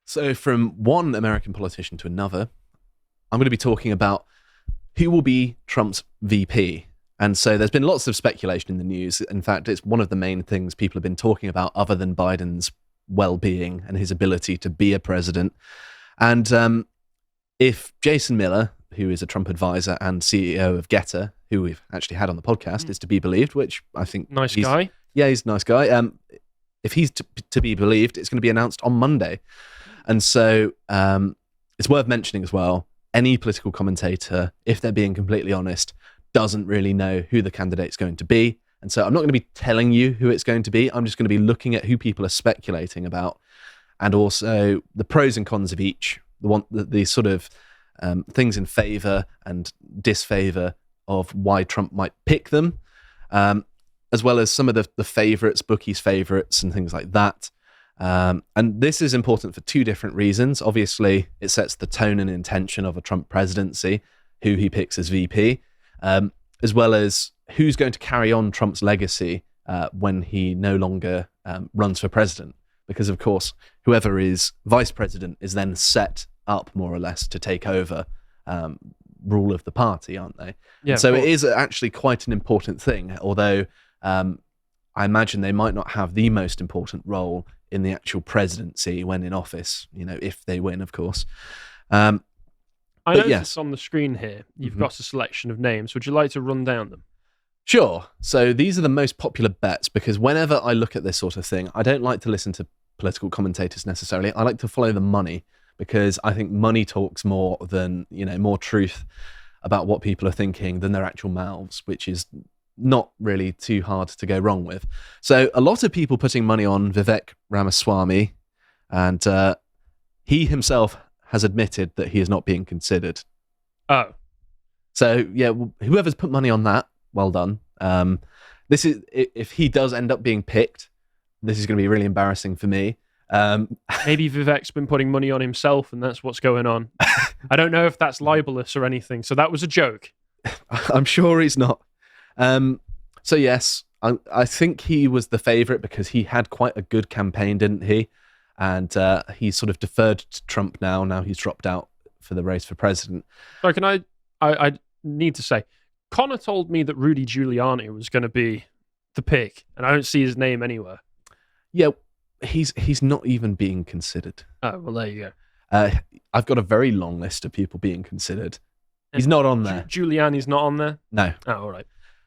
So from one American politician to another, I'm going to be talking about who will be Trump's VP. And so there's been lots of speculation in the news. In fact, it's one of the main things people have been talking about other than Biden's well-being and his ability to be a president. And if Jason Miller, who is a Trump advisor and CEO of Getter, who we've actually had on the podcast, is to be believed, which I think... Nice guy. Yeah, he's a nice guy. If he's to be believed, it's going to be announced on Monday. And so it's worth mentioning as well, any political commentator, if they're being completely honest, doesn't really know who the candidate's going to be. And so I'm not going to be telling you who it's going to be. I'm just going to be looking at who people are speculating about and also the pros and cons of each, the sort of things in favour and disfavour of why Trump might pick them, as well as some of the favourites, bookies' favourites and things like that. And this is important for two different reasons. Obviously, it sets the tone and intention of a Trump presidency, who he picks as VP, as well as who's going to carry on Trump's legacy when he no longer runs for president. Because, of course, whoever is vice president is then set up, more or less, to take over rule of the party, aren't they? Yeah. So it is actually quite an important thing, although I imagine they might not have the most important role in the actual presidency when in office, if they win, of course. I noticed yes. on the screen here, you've got a selection of names. Would you like to run down them? Sure. So these are the most popular bets, because whenever I look at this sort of thing, I don't like to listen to political commentators necessarily. I like to follow the money, because I think money talks more than, more truth about what people are thinking than their actual mouths, which is not really too hard to go wrong with. So a lot of people putting money on Vivek Ramaswamy, and he himself has admitted that he is not being considered. Oh. So, yeah, whoever's put money on that, well done. This is, if he does end up being picked, this is going to be really embarrassing for me. Maybe Vivek's been putting money on himself and that's what's going on. I don't know if that's libelous or anything, so that was a joke. I'm sure he's not. So yes, I think he was the favourite because he had quite a good campaign, didn't he? And he's sort of deferred to Trump now. Now he's dropped out for the race for president. Sorry, can I need to say, Connor told me that Rudy Giuliani was going to be the pick, and I don't see his name anywhere. Yeah, he's not even being considered. Oh, well, there you go. I've got a very long list of people being considered. He's not on there. Giuliani's not on there? No. Oh, all right.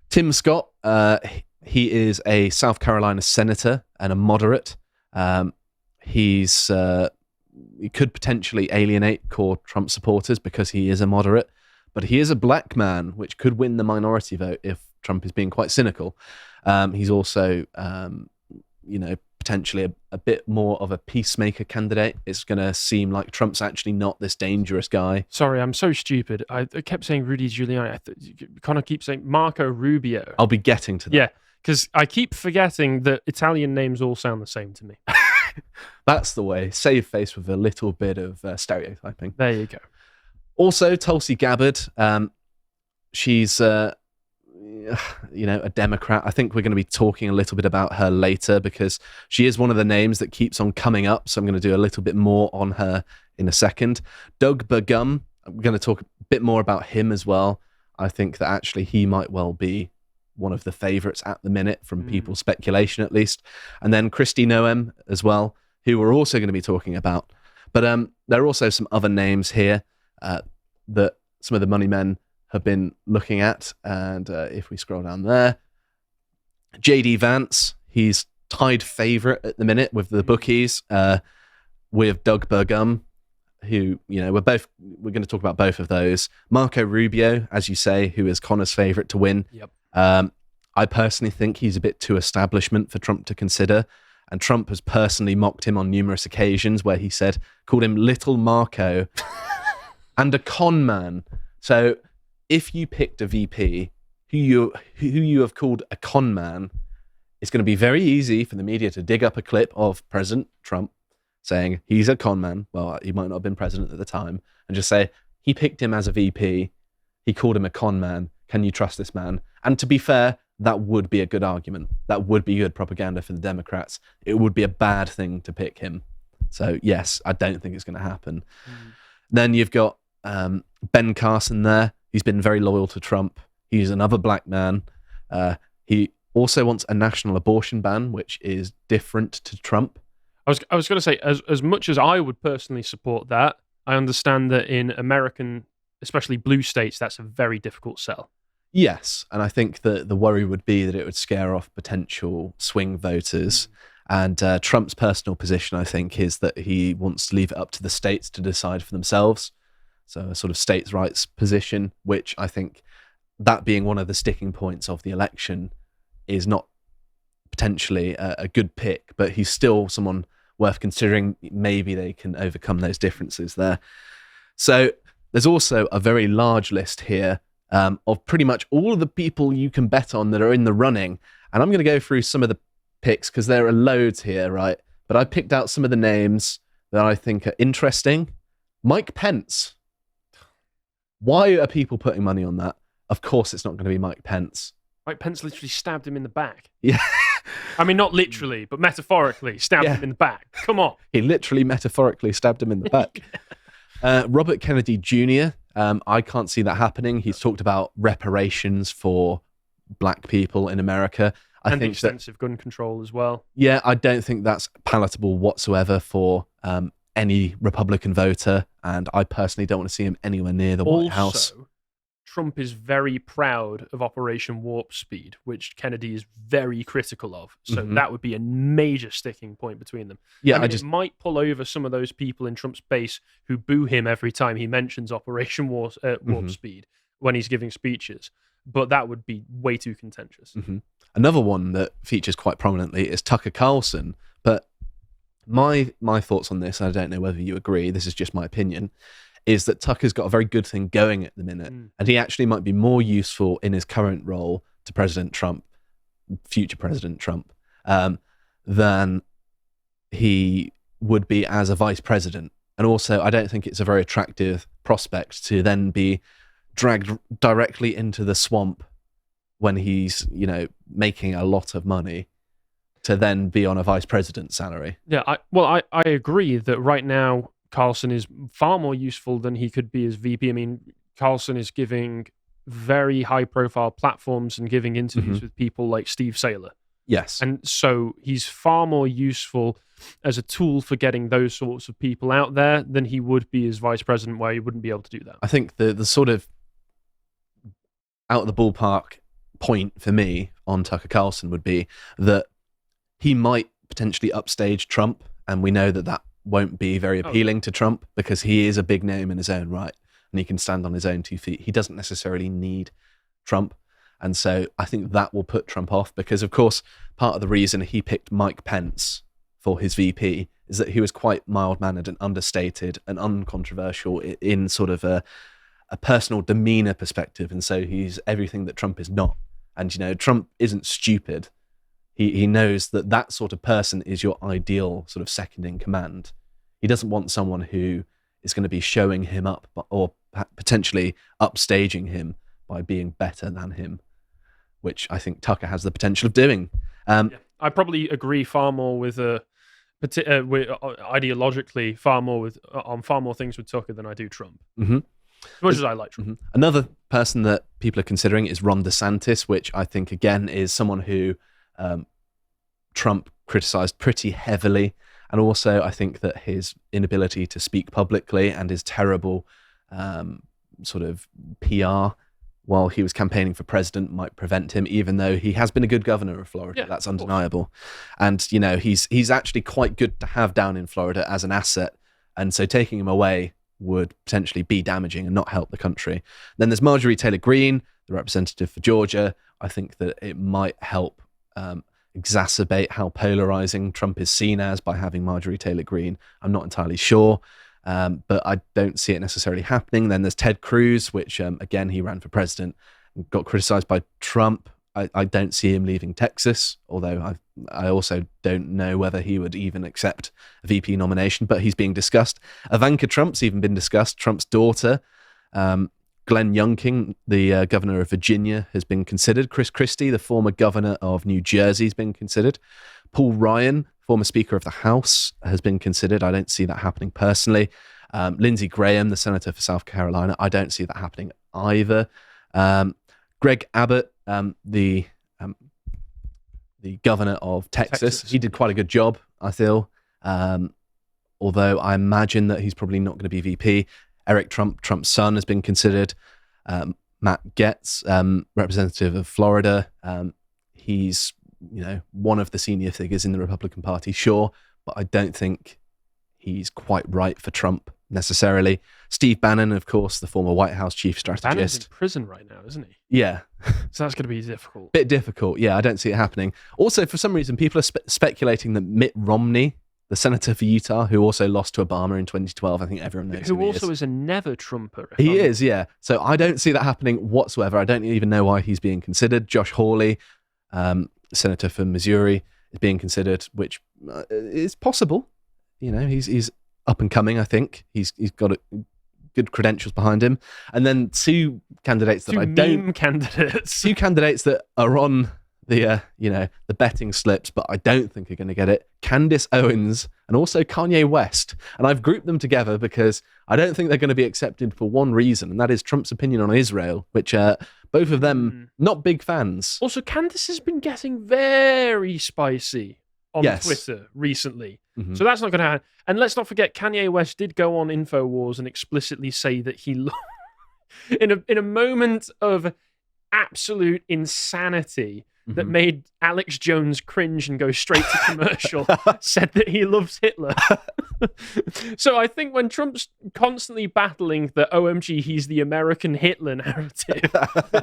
Tim Scott, he is a South Carolina senator and a moderate. He could potentially alienate core Trump supporters because he is a moderate, but he is a black man, which could win the minority vote if Trump is being quite cynical. He's also, potentially a bit more of a peacemaker candidate. It's going to seem like Trump's actually not this dangerous guy. Sorry, I'm so stupid. I kept saying Rudy Giuliani. I kind of keep saying Marco Rubio. I'll be getting to that. Yeah, because I keep forgetting that Italian names all sound the same to me. That's the way. Save face with a little bit of stereotyping. There you go. Also, Tulsi Gabbard. She's... a Democrat. I think we're going to be talking a little bit about her later because she is one of the names that keeps on coming up. So I'm going to do a little bit more on her in a second. Doug Burgum, we're going to talk a bit more about him as well. I think that actually he might well be one of the favourites at the minute from people's speculation, at least. And then Kristi Noem as well, who we're also going to be talking about. But there are also some other names here that some of the money men have been looking at, and if we scroll down there, JD Vance, he's tied favourite at the minute with the bookies, with Doug Burgum, who, we're going to talk about both of those. Marco Rubio, as you say, who is Connor's favourite to win. Yep. I personally think he's a bit too establishment for Trump to consider, and Trump has personally mocked him on numerous occasions where he called him Little Marco and a con man. So if you picked a VP who you have called a con man, it's going to be very easy for the media to dig up a clip of President Trump saying he's a con man. Well, he might not have been president at the time, and just say he picked him as a VP. He called him a con man. Can you trust this man? And to be fair, that would be a good argument. That would be good propaganda for the Democrats. It would be a bad thing to pick him. So yes, I don't think it's going to happen. Then you've got Ben Carson there. He's been very loyal to Trump. He's another black man. He also wants a national abortion ban, which is different to Trump. I was going to say, as much as I would personally support that, I understand that in American, especially blue states, that's a very difficult sell. Yes, and I think that the worry would be that it would scare off potential swing voters. And Trump's personal position, I think, is that he wants to leave it up to the states to decide for themselves. So a sort of states' rights position, which I think that being one of the sticking points of the election is not potentially a good pick, but he's still someone worth considering. Maybe they can overcome those differences there. So there's also a very large list here of pretty much all of the people you can bet on that are in the running. And I'm going to go through some of the picks because there are loads here, right? But I picked out some of the names that I think are interesting. Mike Pence. Why are people putting money on that? Of course it's not going to be Mike Pence. Mike Pence literally stabbed him in the back. Yeah. I mean, not literally, but metaphorically stabbed him in the back. Come on. He literally metaphorically stabbed him in the back. Robert Kennedy Jr., I can't see that happening. He's talked about reparations for black people in America. I think extensive gun control as well. Yeah, I don't think that's palatable whatsoever for any Republican voter, and I personally don't want to see him anywhere near the White House. Trump is very proud of Operation Warp Speed, which Kennedy is very critical of. So that would be a major sticking point between them. Yeah, it might pull over some of those people in Trump's base who boo him every time he mentions Operation Warp Speed when he's giving speeches. But that would be way too contentious. Another one that features quite prominently is Tucker Carlson. But my thoughts on this, and I don't know whether you agree, this is just my opinion, is that Tucker's got a very good thing going at the minute. And he actually might be more useful in his current role to President Trump, future President Trump, than he would be as a vice president. And also, I don't think it's a very attractive prospect to then be dragged directly into the swamp when he's, making a lot of money to then be on a vice president salary. Yeah, I agree that right now Carlson is far more useful than he could be as VP. I mean, Carlson is giving very high-profile platforms and giving interviews with people like Steve Saylor. Yes. And so he's far more useful as a tool for getting those sorts of people out there than he would be as vice president, where he wouldn't be able to do that. I think the sort of out of the ballpark point for me on Tucker Carlson would be that he might potentially upstage Trump, and we know that won't be very appealing to Trump because he is a big name in his own right and he can stand on his own 2 feet. He doesn't necessarily need Trump. And so I think that will put Trump off because, of course, part of the reason he picked Mike Pence for his VP is that he was quite mild-mannered and understated and uncontroversial in sort of a personal demeanor perspective. And so he's everything that Trump is not. And, Trump isn't stupid. He knows that sort of person is your ideal sort of second in command. He doesn't want someone who is going to be showing him up or potentially upstaging him by being better than him, which I think Tucker has the potential of doing. I probably agree far more with ideologically on far more things with Tucker than I do Trump. As much as I like Trump. Another person that people are considering is Ron DeSantis, which I think again is someone who Trump criticized pretty heavily. And also I think that his inability to speak publicly and his terrible sort of PR while he was campaigning for president might prevent him, even though he has been a good governor of Florida. That's undeniable. And, he's actually quite good to have down in Florida as an asset. And so taking him away would potentially be damaging and not help the country. Then there's Marjorie Taylor Greene, the representative for Georgia. I think that it might help exacerbate how polarizing Trump is seen as by having Marjorie Taylor Greene. I'm not entirely sure, but I don't see it necessarily happening. Then there's Ted Cruz, which again, he ran for president and got criticized by Trump. I don't see him leaving Texas, although I also don't know whether he would even accept a VP nomination, but he's being discussed. Ivanka Trump's even been discussed. Trump's daughter, Glenn Youngkin, the governor of Virginia, has been considered. Chris Christie, the former governor of New Jersey, has been considered. Paul Ryan, former Speaker of the House, has been considered. I don't see that happening personally. Lindsey Graham, the senator for South Carolina, I don't see that happening either. Greg Abbott, the governor of Texas, he did quite a good job, I feel. Although I imagine that he's probably not going to be VP. Eric Trump, Trump's son, has been considered. Matt Gaetz, representative of Florida, he's one of the senior figures in the Republican Party, sure, but I don't think he's quite right for Trump necessarily. Steve Bannon, of course, the former White House chief strategist. Bannon's in prison right now, isn't he? Yeah. So that's going to be difficult. Bit difficult, yeah. I don't see it happening. Also, for some reason, people are speculating that Mitt Romney, the senator for Utah, who also lost to Obama in 2012, I think everyone knows who also is a never-Trumper. He is, yeah. So I don't see that happening whatsoever. I don't even know why he's being considered. Josh Hawley, senator for Missouri, is being considered, which is possible. He's up and coming, I think. He's got good credentials behind him. And then two candidates that two candidates that are on the betting slips, but I don't think are going to get it. Candace Owens and also Kanye West. And I've grouped them together because I don't think they're going to be accepted for one reason, and that is Trump's opinion on Israel, which both of them not big fans. Also, Candace has been getting very spicy on Twitter recently. Mm-hmm. So that's not going to happen. And let's not forget, Kanye West did go on InfoWars and explicitly say that he in a moment of absolute insanity that made Alex Jones cringe and go straight to commercial, said that he loves Hitler. So I think when Trump's constantly battling the OMG, he's the American Hitler narrative,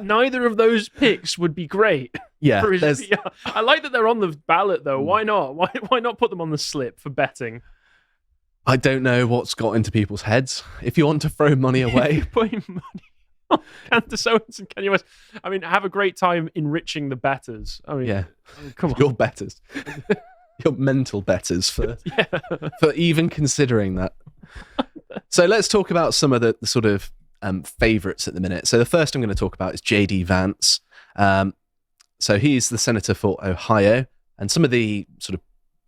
neither of those picks would be great. Yeah, for his PR. I like that they're on the ballot, though. Why not? Why not put them on the slip for betting? I don't know what's got into people's heads. If you want to throw money away... Putting money... Candace Owens and Kanye West. I mean, have a great time enriching the bettors. I mean, come on. Your bettors. Your mental bettors for even considering that. So let's talk about some of the sort of favourites at the minute. So the first I'm going to talk about is JD Vance. So he's the senator for Ohio, and some of the sort of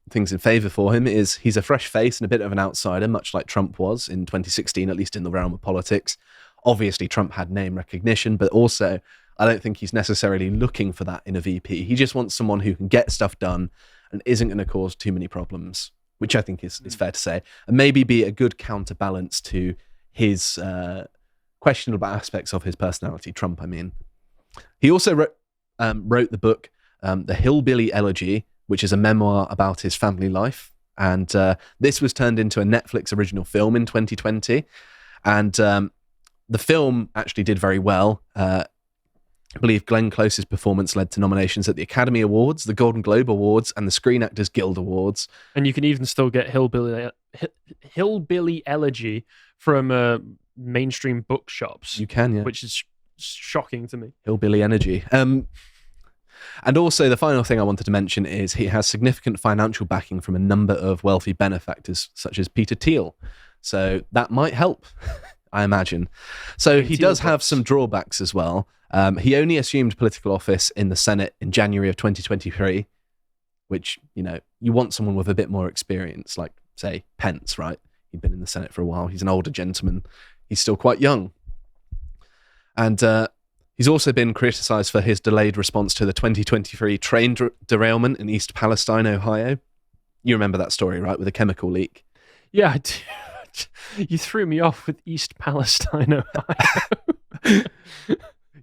things in favour for him is he's a fresh face and a bit of an outsider, much like Trump was in 2016, at least in the realm of politics. Obviously, Trump had name recognition, but also I don't think he's necessarily looking for that in a VP. He just wants someone who can get stuff done and isn't going to cause too many problems, which I think is fair to say, and maybe be a good counterbalance to his questionable aspects of his personality, Trump, I mean. He also wrote the book, The Hillbilly Elegy, which is a memoir about his family life, and this was turned into a Netflix original film in 2020, and the film actually did very well. I believe Glenn Close's performance led to nominations at the Academy Awards, the Golden Globe Awards, and the Screen Actors Guild Awards. And you can even still get Hillbilly Elegy from mainstream bookshops. You can, yeah. Which is shocking to me. Hillbilly Energy. And also, the final thing I wanted to mention is he has significant financial backing from a number of wealthy benefactors, such as Peter Thiel. So that might help. I imagine. So he does have some drawbacks as well. He only assumed political office in the Senate in January of 2023, which, you want someone with a bit more experience, like, say, Pence, right? He'd been in the Senate for a while. He's an older gentleman. He's still quite young. And he's also been criticised for his delayed response to the 2023 train derailment in East Palestine, Ohio. You remember that story, right, with a chemical leak? Yeah, I do. You threw me off with East Palestine, Ohio.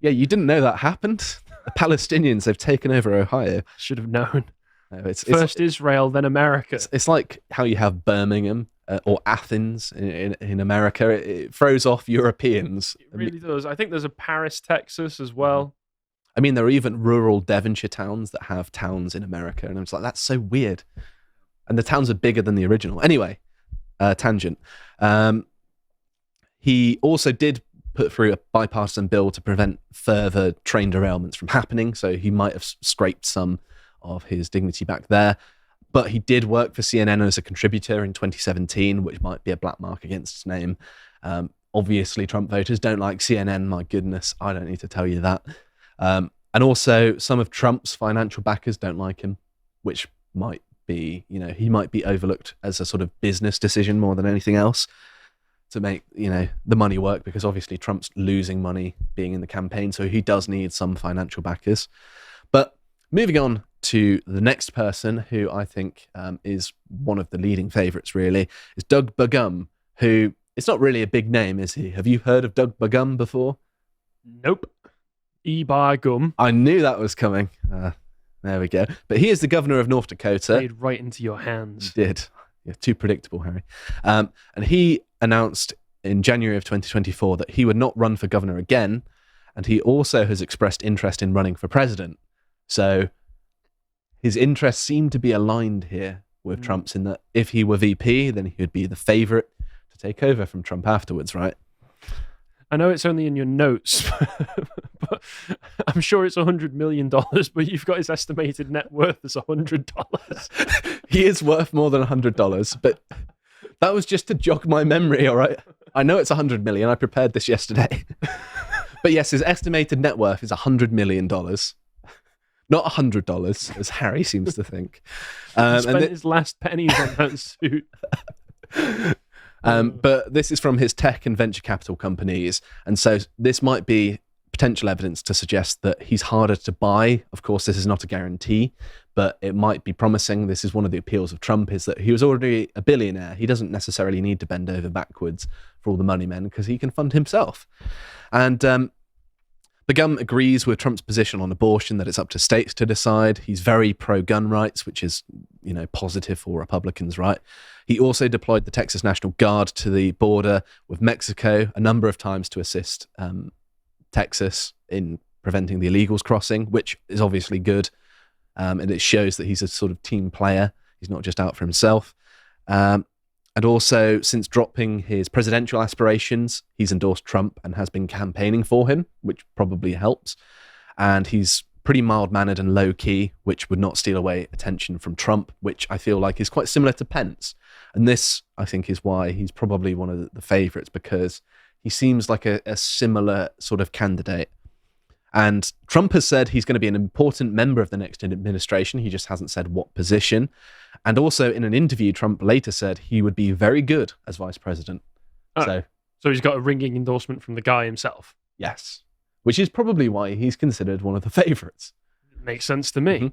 Yeah, you didn't know that happened? The Palestinians, they've taken over Ohio. Should have known. No, First Israel, then America. It's like how you have Birmingham or Athens in America. It throws off Europeans. It really does. I think there's a Paris, Texas as well. I mean, there are even rural Devonshire towns that have towns in America. And I'm just like, that's so weird. And the towns are bigger than the original. Anyway. Tangent. He also did put through a bipartisan bill to prevent further train derailments from happening, so he might have scraped some of his dignity back there. But he did work for CNN as a contributor in 2017, which might be a black mark against his name. Obviously, Trump voters don't like CNN. My goodness, I don't need to tell you that. And also, some of Trump's financial backers don't like him, which might be, he might be overlooked as a sort of business decision more than anything else to make, the money work, because obviously Trump's losing money being in the campaign, so he does need some financial backers. But moving on to the next person, who I think is one of the leading favourites, really, is Doug Burgum, who, it's not really a big name, is he? Have you heard of Doug Burgum before? Nope. E-bar-gum. I knew that was coming. There we go. But he is the governor of North Dakota. Played right into your hands. He did. Yeah, too predictable, Harry. And he announced in January of 2024 that he would not run for governor again, and he also has expressed interest in running for president. So his interests seem to be aligned here with Trump's, in that if he were VP, then he would be the favourite to take over from Trump afterwards, right? I know it's only in your notes, but I'm sure it's $100 million, but you've got his estimated net worth as $100. He is worth more than $100, but that was just to jog my memory, all right? I know it's $100 million. I prepared this yesterday. But yes, his estimated net worth is $100 million. Not $100, as Harry seems to think. He spent his last pennies on that suit. But this is from his tech and venture capital companies. And so this might be potential evidence to suggest that he's harder to buy. Of course, this is not a guarantee, but it might be promising. This is one of the appeals of Trump, is that he was already a billionaire. He doesn't necessarily need to bend over backwards for all the money men, because he can fund himself. And Burgum agrees with Trump's position on abortion, that it's up to states to decide. He's very pro-gun rights, which is, positive for Republicans, right? He also deployed the Texas National Guard to the border with Mexico a number of times to assist Texas in preventing the illegals crossing, which is obviously good. And it shows that he's a sort of team player. He's not just out for himself. And also, since dropping his presidential aspirations, he's endorsed Trump and has been campaigning for him, which probably helps. And he's pretty mild-mannered and low-key, which would not steal away attention from Trump, which I feel like is quite similar to Pence. And this, I think, is why he's probably one of the favourites, because he seems like a similar sort of candidate. And Trump has said he's going to be an important member of the next administration. He just hasn't said what position. And also in an interview, Trump later said he would be very good as vice president. So he's got a ringing endorsement from the guy himself. Yes. Which is probably why he's considered one of the favourites. Makes sense to me. Mm-hmm.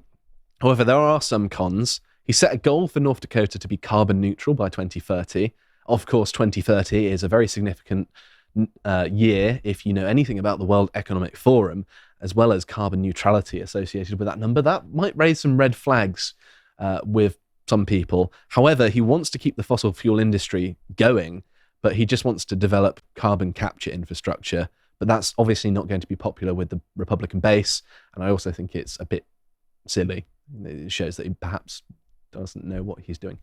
However, there are some cons. He set a goal for North Dakota to be carbon neutral by 2030. Of course, 2030 is a very significant year if you know anything about the World Economic Forum, as well as carbon neutrality associated with that number. That might raise some red flags with some people. However, he wants to keep the fossil fuel industry going, but he just wants to develop carbon capture infrastructure. But that's obviously not going to be popular with the Republican base. And I also think it's a bit silly. It shows that he perhaps doesn't know what he's doing.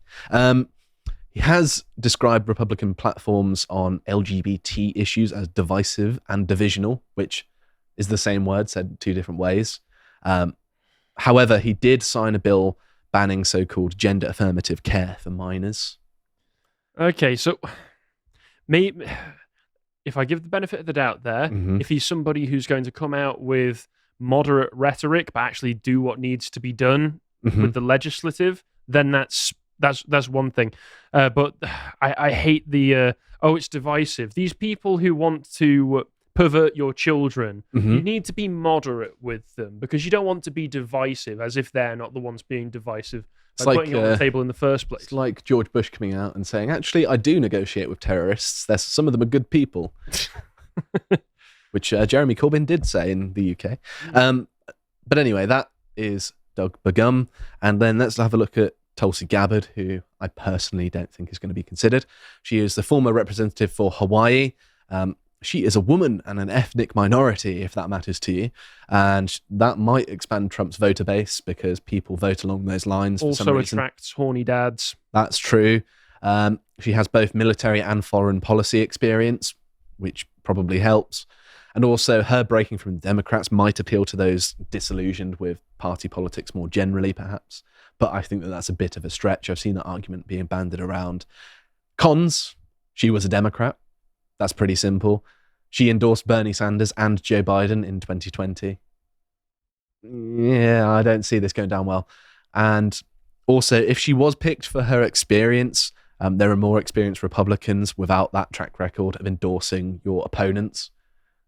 He has described Republican platforms on LGBT issues as divisive and divisional, which is the same word said two different ways. However, he did sign a bill banning so-called gender affirmative care for minors. Okay, so maybe if I give the benefit of the doubt there, if he's somebody who's going to come out with moderate rhetoric but actually do what needs to be done with the legislative, then that's one thing. But I hate the it's divisive. These people who want to pervert your children, you need to be moderate with them, because you don't want to be divisive, as if they're not the ones being divisive by putting it on the table in the first place. It's like George Bush coming out and saying, actually, I do negotiate with terrorists. Some of them are good people. Which Jeremy Corbyn did say in the UK. But anyway, that is Doug Burgum. And then let's have a look at Tulsi Gabbard, who I personally don't think is going to be considered. She is the former representative for Hawaii. She is a woman and an ethnic minority, if that matters to you. And that might expand Trump's voter base, because people vote along those lines for some reason. Also attracts horny dads. That's true. She has both military and foreign policy experience, which probably helps. And also her breaking from the Democrats might appeal to those disillusioned with party politics more generally, perhaps. But I think that that's a bit of a stretch. I've seen that argument being bandied around. Cons, she was a Democrat. That's pretty simple. She endorsed Bernie Sanders and Joe Biden in 2020. Yeah, I don't see this going down well. And Also, if she was picked for her experience, there are more experienced Republicans without that track record of endorsing your opponents.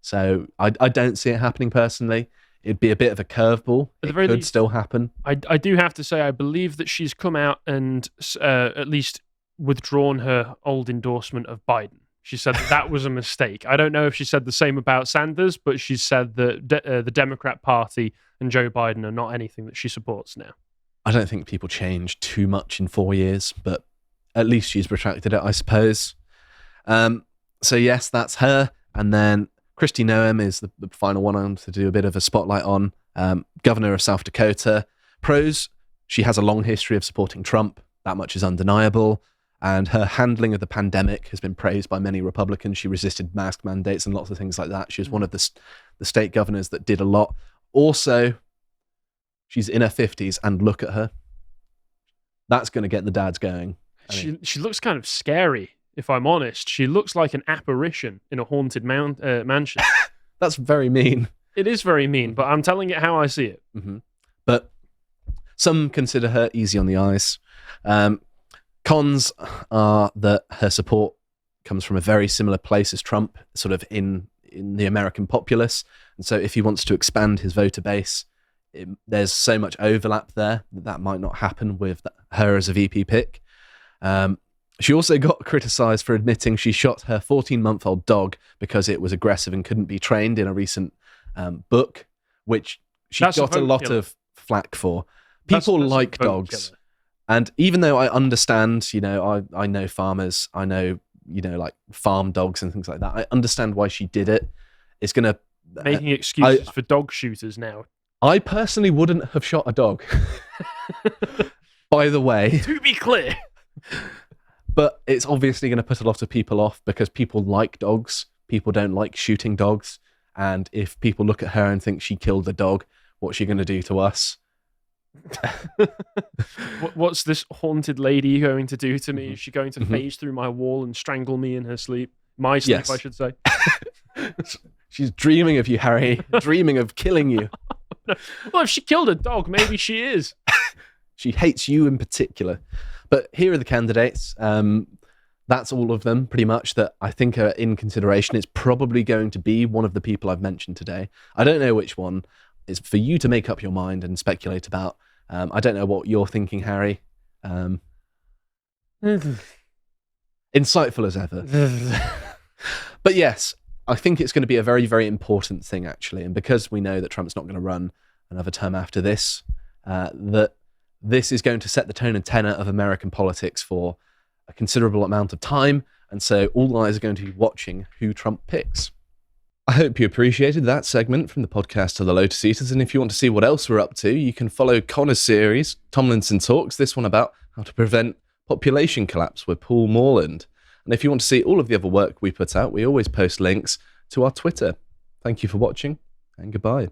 So I don't see it happening personally. It'd be a bit of a curveball. It could still happen. I do have to say, I believe that she's come out and at least withdrawn her old endorsement of Biden. She said that was a mistake. I don't know if she said the same about Sanders, but she said that the Democrat Party and Joe Biden are not anything that she supports now. I don't think people change too much in 4 years, but at least she's retracted it, I suppose. So yes, that's her. And then Kristi Noem is the final one I'm to do a bit of a spotlight on. Governor of South Dakota. Pros, she has a long history of supporting Trump. That much is undeniable. And her handling of the pandemic has been praised by many Republicans. She resisted mask mandates and lots of things like that. She was one of the state governors that did a lot. Also, she's in her 50s, and look at her. That's going to get the dads going. She looks kind of scary, if I'm honest. She looks like an apparition in a haunted mansion. That's very mean. It is very mean, but I'm telling it how I see it. Mm-hmm. But some consider her easy on the eyes. Cons are that her support comes from a very similar place as Trump, sort of in the American populace. And so if he wants to expand his voter base, there's so much overlap there that might not happen with her as a VP pick. She also got criticised for admitting she shot her 14-month-old dog because it was aggressive and couldn't be trained in a recent book, which she got a lot of flack for. People like dogs. Killer. And even though I understand, I know farmers, I know, like farm dogs and things like that. I understand why she did it. It's going to... Making excuses for dog shooters now. I personally wouldn't have shot a dog. By the way. To be clear. But it's obviously going to put a lot of people off because people like dogs. People don't like shooting dogs. And if people look at her and think she killed a dog, what's she going to do to us? What's this haunted lady going to do to me? Is she going to phase through my wall and strangle me in her sleep? My sleep, yes. I should say. She's dreaming of you, Harry. Dreaming of killing you. Well, if she killed a dog, maybe she is. She hates you in particular. But here are the candidates. That's all of them, pretty much, that I think are in consideration. It's probably going to be one of the people I've mentioned today. I don't know which one. It's for you to make up your mind and speculate about. I don't know what you're thinking, Harry. Insightful as ever. But yes, I think it's going to be a very, very important thing, actually. And because we know that Trump's not going to run another term after this, that this is going to set the tone and tenor of American politics for a considerable amount of time. And so all eyes are going to be watching who Trump picks. I hope you appreciated that segment from the podcast of the Lotus Eaters. And if you want to see what else we're up to, you can follow Connor's series, Tomlinson Talks, this one about how to prevent population collapse with Paul Morland. And if you want to see all of the other work we put out, we always post links to our Twitter. Thank you for watching, and goodbye.